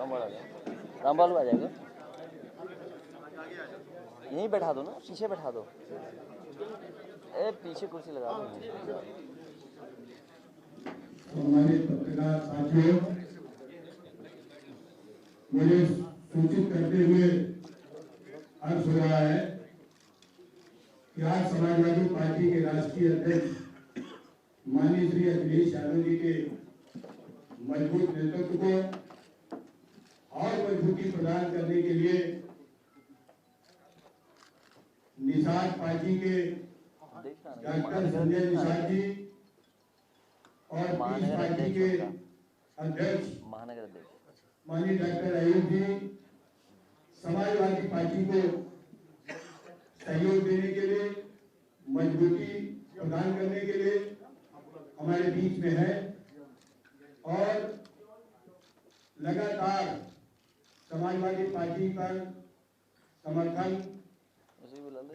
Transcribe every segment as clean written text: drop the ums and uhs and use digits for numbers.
रामपाल आ जाओ, रामपाल आ जाएगा, यहीं बैठा दो ना, पीछे बैठा दो, ए पीछे कुर्सी लगा दो। हमारे पत्रकार साथियों, मुझे सूचित करते हुए हर्ष हो रहा है कि आज समाजवादी पार्टी के राष्ट्रीय अध्यक्ष माननीय श्री अखिलेश यादव जी के मजबूत नेतृत्व को और मजबूती प्रदान करने के लिए निषाद पार्टी के डॉक्टर संजय निषाद जी और पीस पार्टी के अध्यक्ष महानगर अध्यक्ष माननीय डॉक्टर अयूब जी समाजवादी पार्टी को सहयोग देने के लिए, मजबूती प्रदान करने के लिए हमारे बीच में है और लगातार समाजवादी पार्टी पर समर्थन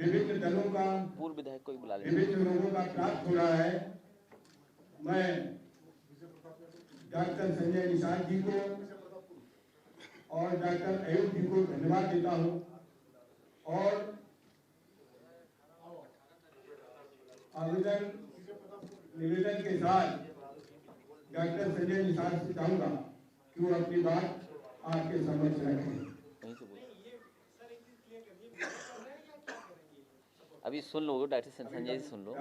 विभिन्न दलों का, पूर्व विधायक को बुला ले, विभिन्न लोगों का प्राप्त हो रहा है। मैं डॉक्टर संजय निषाद जी को और डॉक्टर अयूब जी को धन्यवाद देता हूं और आवेदन निवेदन के साथ डॉक्टर संजय निषाद से चाहूंगा कि वो अपनी बात आपके समक्ष रखें। अभी सुन लो, डॉक्टर संजय जी सुन लो।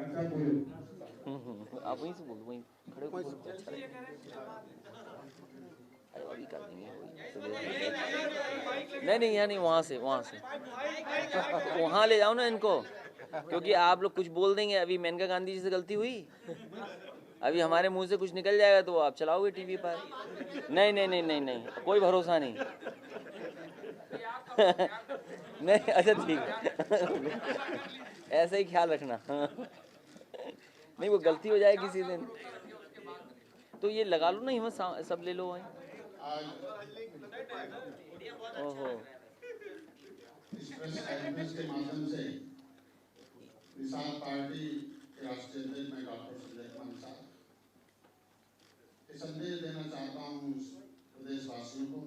आप वहीं से बोलो, वहीं खड़े हो, अच्छा अरे अभी कर देंगे, नहीं यहाँ नहीं, वहाँ से वहाँ ले जाओ ना इनको, क्योंकि आप लोग कुछ बोल देंगे। अभी मेनका गांधी जी से गलती हुई, अभी हमारे मुंह से कुछ निकल जाएगा तो आप चलाओगे टीवी पर। नहीं, कोई भरोसा नहीं। नहीं, अच्छा ठीक है, ऐसे ही ख्याल रखना। नहीं, वो गलती हो जाए किसी दिन तो ये लगा लो ना, हिम्मत सब ले लो वहीं। ओहो, इस प्रेस कॉन्फ्रेंस के माध्यम से निषाद पार्टी के राष्ट्रीय अध्यक्ष मैं डॉक्टर संजय कुमार निषाद संदेश देना चाहता हूँ प्रदेशवासियों को।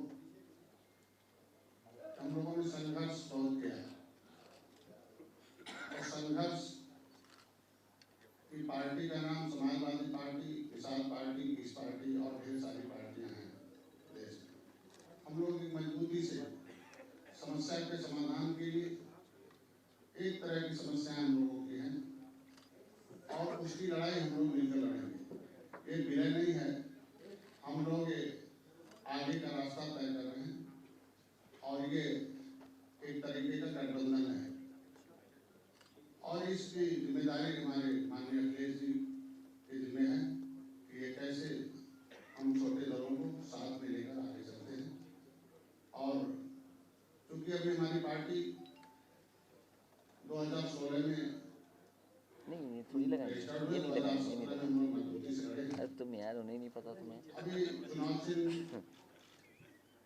हम लोगों ने संघर्ष बहुत किया और संघर्ष की पार्टी का नाम Samajwadi party, Nishad party, peace party और ढेर सारी पार्टियां हैं देश में। हम लोग की मजबूती से समस्या के समाधान के लिए एक तरह की समस्याएं हम लोगों की हैं और उसकी लड़ाई हम लोग मिलकर लड़ेंगे। ये विलय नहीं है, हम लोग आगे का रास्ता तय कर रहे हैं और ये एक तरीके का गठबंधन है और इसकी जिम्मेदारी हमारे माननीय अखिलेश जी के जिम्मे है कि ये कैसे हम छोटे दलों को साथ में लेकर आगे चलते हैं। और क्योंकि अभी हमारी पार्टी 2016 में नहीं थोड़ी लगाएंगे, ये नहीं लगाएंगे। अब तुम यार उन्हें नहीं पता तुम्हें, अभी चुनाव चिन्ह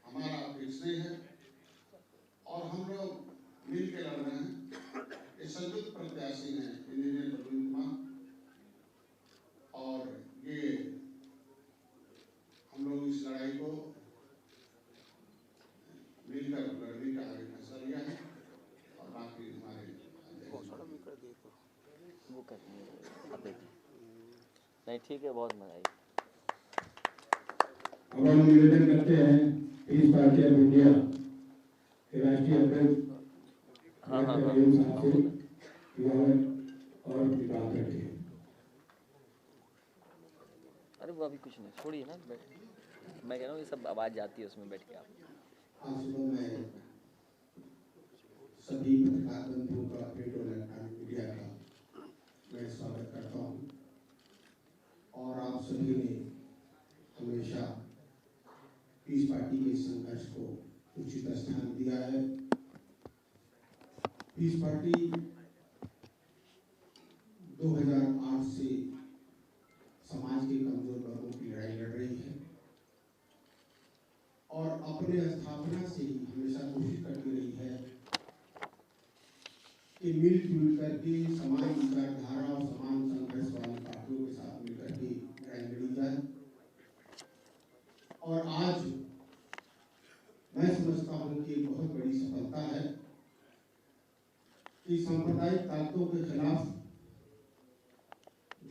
हमारा फिक्स नहीं है और हम लोग मिल के लड़ रहे हैं। ये संयुक्त प्रत्याशी हैं इंजीनियर प्रवीण कुमार और ये हम लोग इस लड़ाई को मिलकर लड़ने का आगे फैसला लिया है और बाकी हमारे वो कर नहीं, ठीक है, बहुत मजा आई। अब हम निवेदन करते हैं पीस पार्टी ऑफ इंडिया के राष्ट्रीय अध्यक्ष और बात रखिए। अरे वो अभी कुछ नहीं, छोड़िए ना, मैं कह रहा हूँ ये सब आवाज जाती है उसमें, बैठ के आप। आज सुबह मैं सभी पत्रकार बंधुओं का, प्रिंट और इलेक्ट्रॉनिक मीडिया का मैं स्वागत करता हूँ और आप सभी ने हमेशा पीस पार्टी के संघर्ष को उचित स्थान दिया है। पीस पार्टी 2008 से समाज के कमजोर वर्गों की लड़ाई लड़ रही है और अपने स्थापना से ही हमेशा कोशिश करती रही है कि मिलजुल करके समान विचारधारा और समान संघर्ष वाली पार्टियों के साथ मिलकर के लड़ाई लड़ी जाए। और आज मैं समझता हूँ कि बहुत बड़ी सफलता है कि सांप्रदायिक ताकतों के खिलाफ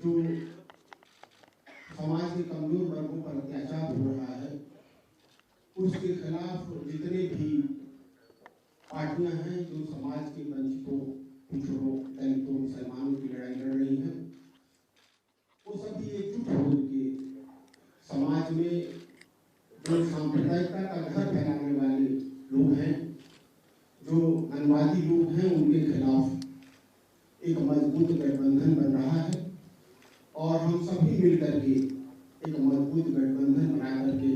जो समाज के कमजोर वर्गों पर अत्याचार हो रहा है, उसके खिलाफ जितने भी पार्टियां हैं जो समाज के वंचितों, पिछड़ों, दलितों, मुसलमानों की लड़ाई लड़ रही हैं, वो सभी एकजुट होकर समाज में जो सांप्रदायिकता का घर फैलाने वाले लोग हैं, जो मनवादी लोग हैं, उनके खिलाफ एक मजबूत गठबंधन बन रहा है और हम सभी मिलकर के एक मजबूत गठबंधन बना करके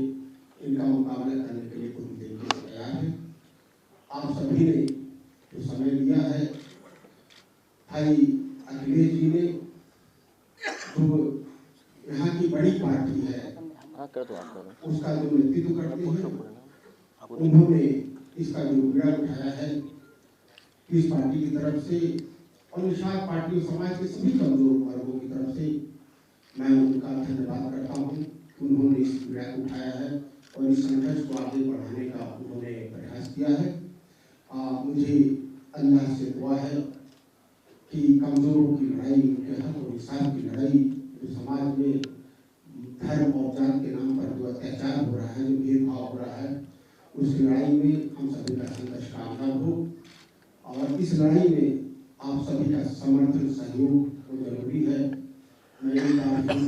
इनका मुकाबला करने के लिए पूरी तरीके से तैयार है। आप सभी ने जो समय दिया है, भाई अखिलेश जी ने जो यहाँ की बड़ी पार्टी है उसका जो नेतृत्व करते हैं, उन्होंने इसका जो बीड़ा उठाया है इस पार्टी की तरफ से और निषाद पार्टी समाज के सभी कमजोर वर्गों की तरफ से मैं उनका धन्यवाद करता हूँ। उन्होंने इस बीड़ा को उठाया है और इस संघर्ष को आगे बढ़ाने का उन्होंने प्रयास किया है। मुझे अल्लाह से दुआ है कि कमजोरों की लड़ाई, उनके हक और इंसाफ की लड़ाई, जो समाज में धर्म और जात के नाम पर जो अत्याचार हो रहा है, जो भेदभाव हो रहा है, उस लड़ाई में हम सभी का संघर्ष कामयाब हो और इस लड़ाई में आप सभी का समर्थन, सहयोग तो जरूरी है। मैं एक बार फिर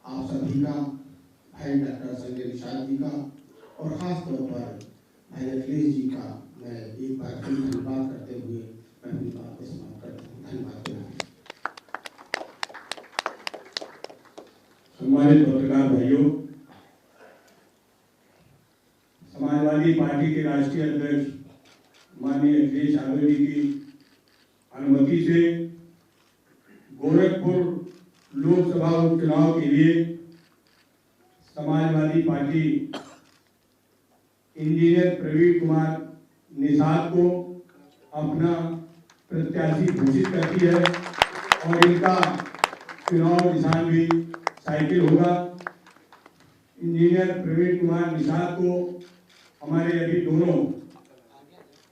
आप सभी का, भाई डॉक्टर संजय निषाद जी का और खास तौर पर भाई अखिलेश जी का मैं एक बार फिर धन्यवाद करते हुए मैं अपनी बात को समाप्त करता हूँ। धन्यवाद। सम्मानित पत्रकार भाइयों, समाजवादी पार्टी के राष्ट्रीय अध्यक्ष माननीय अखिलेश यादव जी की अनुमति से गोरखपुर लोकसभा उपचुनाव के लिए समाजवादी पार्टी इंजीनियर प्रवीण कुमार निषाद को अपना प्रत्याशी घोषित करती है और इनका चुनाव निशान भी साइकिल होगा। इंजीनियर प्रवीण कुमार निषाद को हमारे अभी दोनों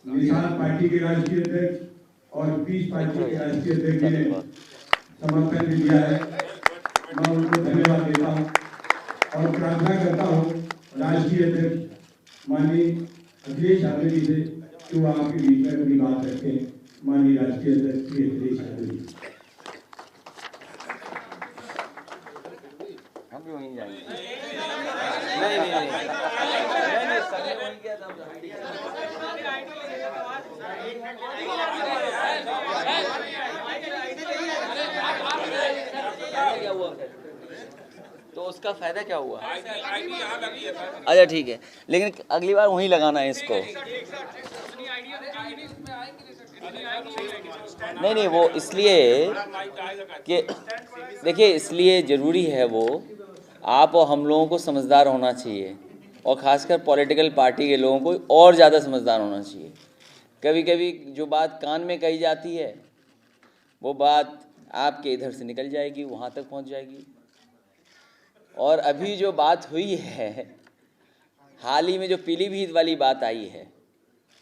निषाद पार्टी के राष्ट्रीय अध्यक्ष और पीस पार्टी के राष्ट्रीय अध्यक्ष ने समर्थन दिया है। मैं उनको धन्यवाद देता हूँ और प्रार्थना करता हूँ राष्ट्रीय अध्यक्ष माननीय अखिलेश यादव जी से कि वो आपके बीच में अपनी बात रखें। माननीय राष्ट्रीय अध्यक्ष श्री अखिलेश यादव जी। हम भी वहीं जाएंगे। नहीं सभी वहीं गया था। क्या हुआ तो उसका फायदा क्या हुआ? अच्छा ठीक है, लेकिन अगली बार वहीं लगाना है इसको। नहीं वो इसलिए कि देखिए, इसलिए ज़रूरी है वो आप और हम लोगों को समझदार होना चाहिए और ख़ासकर पॉलिटिकल पार्टी के लोगों को और ज़्यादा समझदार होना चाहिए। कभी कभी जो बात कान में कही जाती है वो बात आपके इधर से निकल जाएगी, वहाँ तक पहुँच जाएगी। और अभी जो बात हुई है, हाल ही में जो पीलीभीत वाली बात आई है,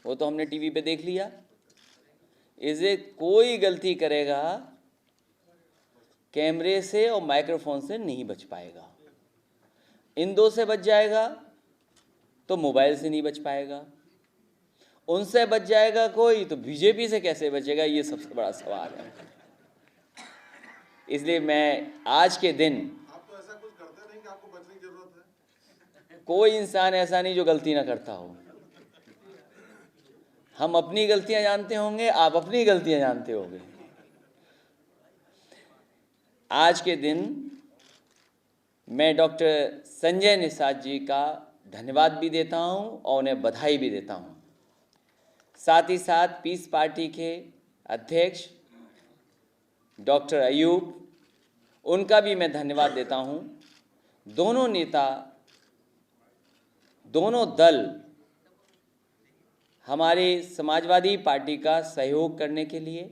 वो तो हमने टीवी पे देख लिया। इसे कोई गलती करेगा कैमरे से और माइक्रोफोन से नहीं बच पाएगा। इन दो से बच जाएगा तो मोबाइल से नहीं बच पाएगा, उनसे बच जाएगा कोई तो बीजेपी से कैसे बचेगा, ये सबसे बड़ा सवाल है। इसलिए मैं आज के दिन, आप तो ऐसा कुछ करते नहीं कि आपको बचने की जरूरत है। कोई इंसान ऐसा नहीं जो गलती ना करता हो। हम अपनी गलतियां जानते होंगे, आप अपनी गलतियां जानते होंगे। आज के दिन मैं डॉक्टर संजय निषाद जी का धन्यवाद भी देता हूं और उन्हें बधाई भी देता हूं। साथ ही साथ पीस पार्टी के अध्यक्ष डॉक्टर अयूब, उनका भी मैं धन्यवाद देता हूं। दोनों नेता, दोनों दल हमारे समाजवादी पार्टी का सहयोग करने के लिए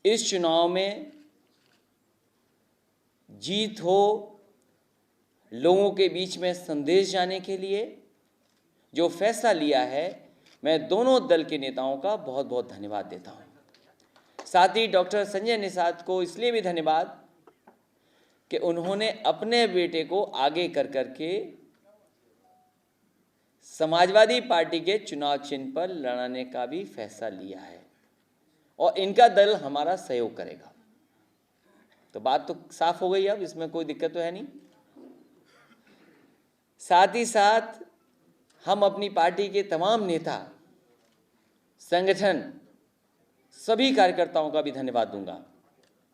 इस चुनाव में जीत हो लोगों के बीच में संदेश जाने के लिए जो फैसला लिया है, मैं दोनों दल के नेताओं का बहुत बहुत धन्यवाद देता हूं। साथ ही डॉक्टर संजय निषाद को इसलिए भी धन्यवाद कि उन्होंने अपने बेटे को आगे कर करके समाजवादी पार्टी के चुनाव चिन्ह पर लड़ाने का भी फैसला लिया है और इनका दल हमारा सहयोग करेगा। तो बात तो साफ हो गई, अब इसमें कोई दिक्कत तो है नहीं। साथ ही साथ हम अपनी पार्टी के तमाम नेता, संगठन, सभी कार्यकर्ताओं का भी धन्यवाद दूंगा।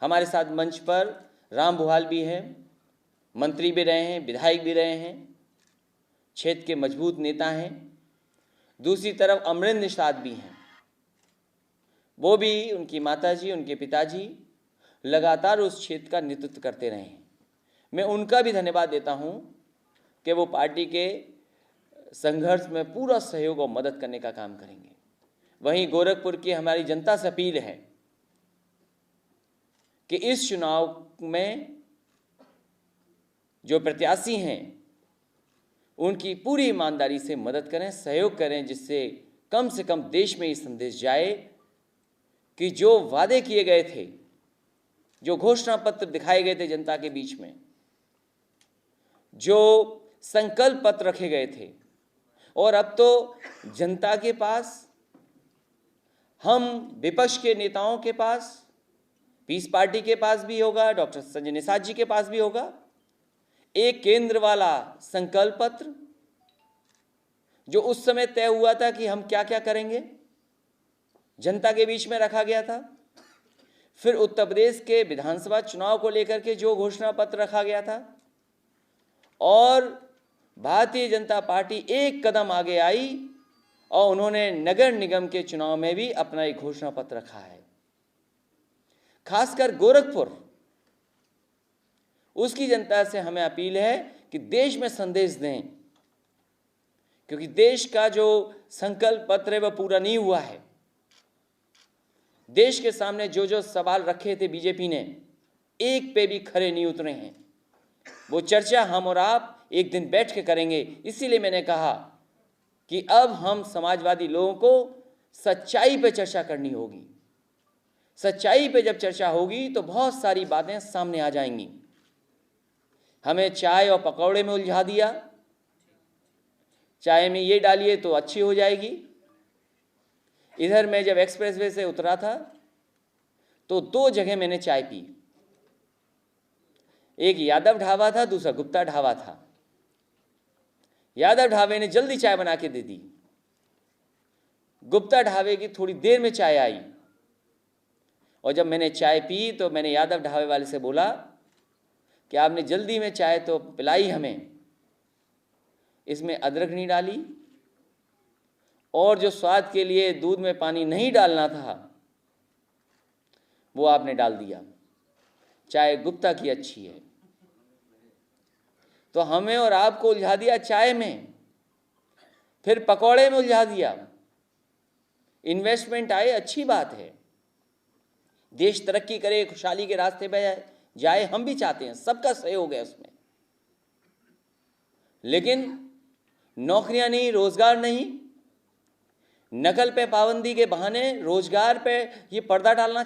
हमारे साथ मंच पर राम बुहाल भी हैं, मंत्री भी रहे हैं, विधायक भी रहे हैं, क्षेत्र के मजबूत नेता हैं। दूसरी तरफ अमरेंद्र निषाद भी हैं, वो भी, उनकी माताजी, उनके पिताजी लगातार उस क्षेत्र का नेतृत्व करते रहे हैं। मैं उनका भी धन्यवाद देता हूं कि वो पार्टी के संघर्ष में पूरा सहयोग और मदद करने का काम करेंगे। वहीं गोरखपुर की हमारी जनता से अपील है कि इस चुनाव में जो प्रत्याशी हैं उनकी पूरी ईमानदारी से मदद करें, सहयोग करें, जिससे कम से कम देश में ये संदेश जाए कि जो वादे किए गए थे, जो घोषणा पत्र दिखाए गए थे जनता के बीच में, जो संकल्प पत्र रखे गए थे, और अब तो जनता के पास, हम विपक्ष के नेताओं के पास, पीस पार्टी के पास भी होगा, डॉक्टर संजय निषाद जी के पास भी होगा, एक केंद्र वाला संकल्प पत्र जो उस समय तय हुआ था कि हम क्या क्या करेंगे, जनता के बीच में रखा गया था। फिर उत्तर प्रदेश के विधानसभा चुनाव को लेकर के जो घोषणा पत्र रखा गया था, और भारतीय जनता पार्टी एक कदम आगे आई और उन्होंने नगर निगम के चुनाव में भी अपना एक घोषणा पत्र रखा है। खासकर गोरखपुर, उसकी जनता से हमें अपील है कि देश में संदेश दें, क्योंकि देश का जो संकल्प पत्र है वह पूरा नहीं हुआ है। देश के सामने जो जो सवाल रखे थे बीजेपी ने, एक पे भी खरे नहीं उतरे हैं। वो चर्चा हम और आप एक दिन बैठ के करेंगे। इसीलिए मैंने कहा कि अब हम समाजवादी लोगों को सच्चाई पे चर्चा करनी होगी। सच्चाई पे जब चर्चा होगी तो बहुत सारी बातें सामने आ जाएंगी। हमें चाय और पकौड़े में उलझा दिया, चाय में ये डालिए तो अच्छी हो जाएगी। इधर मैं जब एक्सप्रेसवे से उतरा था तो 2 जगह मैंने चाय पी, एक यादव ढाबा था, दूसरा गुप्ता ढाबा था। यादव ढाबे ने जल्दी चाय बना के दे दी, गुप्ता ढाबे की थोड़ी देर में चाय आई। और जब मैंने चाय पी तो मैंने यादव ढाबे वाले से बोला कि आपने जल्दी में चाय तो पिलाई हमें, इसमें अदरक नहीं डाली, और जो स्वाद के लिए दूध में पानी नहीं डालना था वो आपने डाल दिया। चाय गुप्ता की अच्छी है। तो हमें और आपको उलझा दिया चाय में, फिर पकौड़े में उलझा दिया। इन्वेस्टमेंट आए, अच्छी बात है, देश तरक्की करे, खुशहाली के रास्ते पे जाए, हम भी चाहते हैं, सबका सहयोग है उसमें। लेकिन नौकरियां नहीं, रोजगार नहीं, नकल पे पाबंदी के बहाने रोजगार पे ये पर्दा डालना